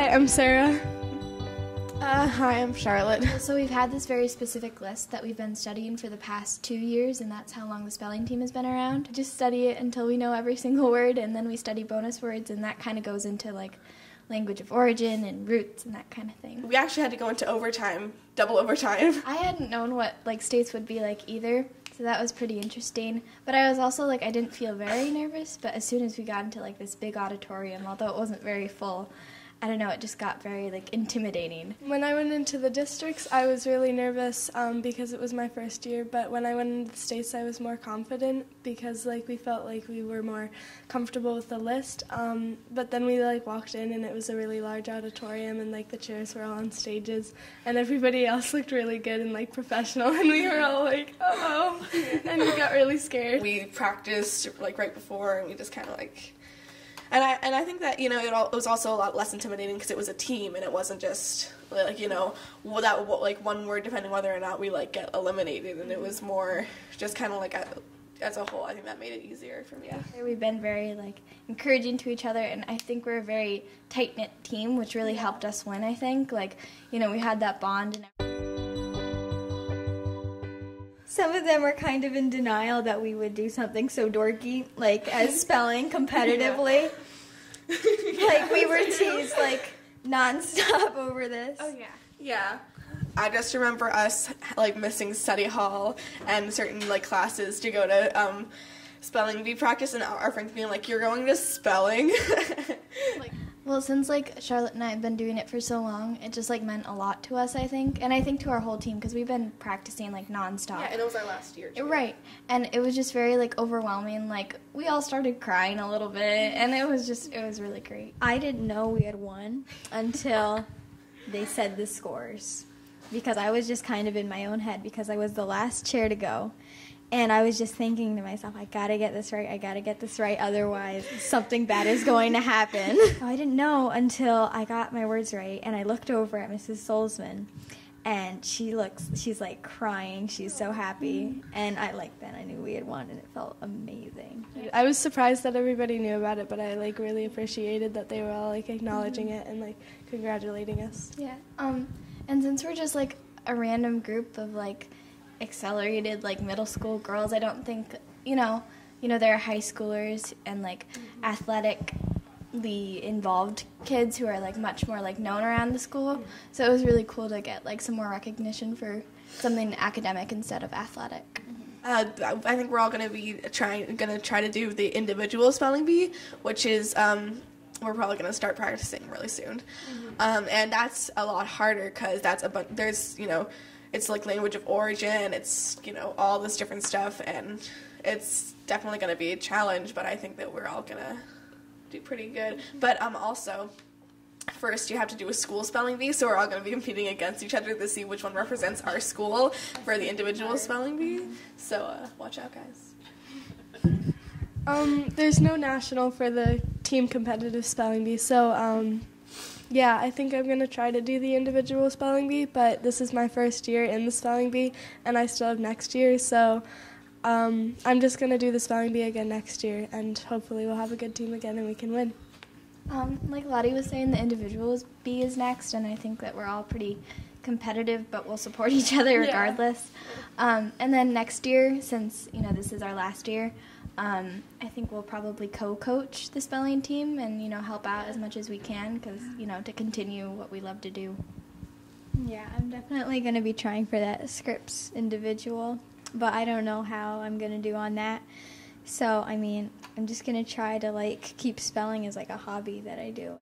Hi, I'm Sarah. Hi, I'm Charlotte. So we've had this very specific list that we've been studying for the past 2 years, and that's how long the spelling team has been around. Just study it until we know every single word, and then we study bonus words, and that kind of goes into like language of origin and roots and that kind of thing. We actually had to go into overtime, double overtime. I hadn't known what like states would be like either, so that was pretty interesting. But I was also like, I didn't feel very nervous, but as soon as we got into like this big auditorium, although it wasn't very full, I don't know, it just got very like intimidating. When I went into the districts, I was really nervous because it was my first year, but when I went into the states, I was more confident because like we felt like we were more comfortable with the list. But then we like walked in and it was a really large auditorium and like the chairs were all on stages and everybody else looked really good and like professional and we were all like, uh-oh, and we got really scared. We practiced like right before and we just kind of like... And I think that, you know, it was also a lot less intimidating because it was a team and it wasn't just, like, you know, without, like, one word depending whether or not we, like, get eliminated. And it was more just kind of, like, as a whole, I think that made it easier for me. Yeah. We've been very, like, encouraging to each other, and I think we're a very tight-knit team, which really helped us win, I think. Like, you know, we had that bond and Some of them are kind of in denial that we would do something so dorky, like as spelling competitively. Like we were teased like nonstop over this. Oh yeah. Yeah. I just remember us like missing study hall and certain like classes to go to spelling bee practice and our friends being like, "You're going to spelling?" Well, since, like, Charlotte and I have been doing it for so long, it just, like, meant a lot to us, I think. And I think to our whole team, because we've been practicing, like, nonstop. Yeah, and it was our last year, too. Right. And it was just very, like, overwhelming. Like, we all started crying a little bit, and it was really great. I didn't know we had won until they said the scores. Because I was just kind of in my own head because I was the last chair to go. And I was just thinking to myself, I gotta get this right, otherwise something bad is going to happen. I didn't know until I got my words right, and I looked over at Mrs. Solzman, and she's like crying, she's so happy, and then I knew we had won, and it felt amazing. I was surprised that everybody knew about it, but I like really appreciated that they were all like acknowledging it and like congratulating us. Yeah. And since we're just, like, a random group of, like, accelerated like middle school girls, I don't think you know there are high schoolers and like athletically involved kids who are like much more like known around the school, so it was really cool to get like some more recognition for something academic instead of athletic. I think we're all going to be try to do the individual spelling bee, which is we're probably going to start practicing really soon. And that's a lot harder because there's it's like language of origin, it's, you know, all this different stuff, and it's definitely going to be a challenge, but I think that we're all going to do pretty good. But also, first you have to do a school spelling bee, so we're all going to be competing against each other to see which one represents our school for the individual spelling bee. So watch out, guys. There's no national for the team competitive spelling bee, so yeah, I think I'm going to try to do the individual spelling bee, but this is my first year in the spelling bee, and I still have next year, so I'm just going to do the spelling bee again next year, and hopefully we'll have a good team again and we can win. Like Lottie was saying, the individual bee is next, and I think that we're all pretty competitive, but we'll support each other regardless. Yeah. And then next year, since, you know, this is our last year, I think we'll probably co-coach the spelling team and, you know, help out as much as we can because, you know, to continue what we love to do. Yeah, I'm definitely going to be trying for that Scripps individual, but I don't know how I'm going to do on that. So, I mean, I'm just going to try to, like, keep spelling as, like, a hobby that I do.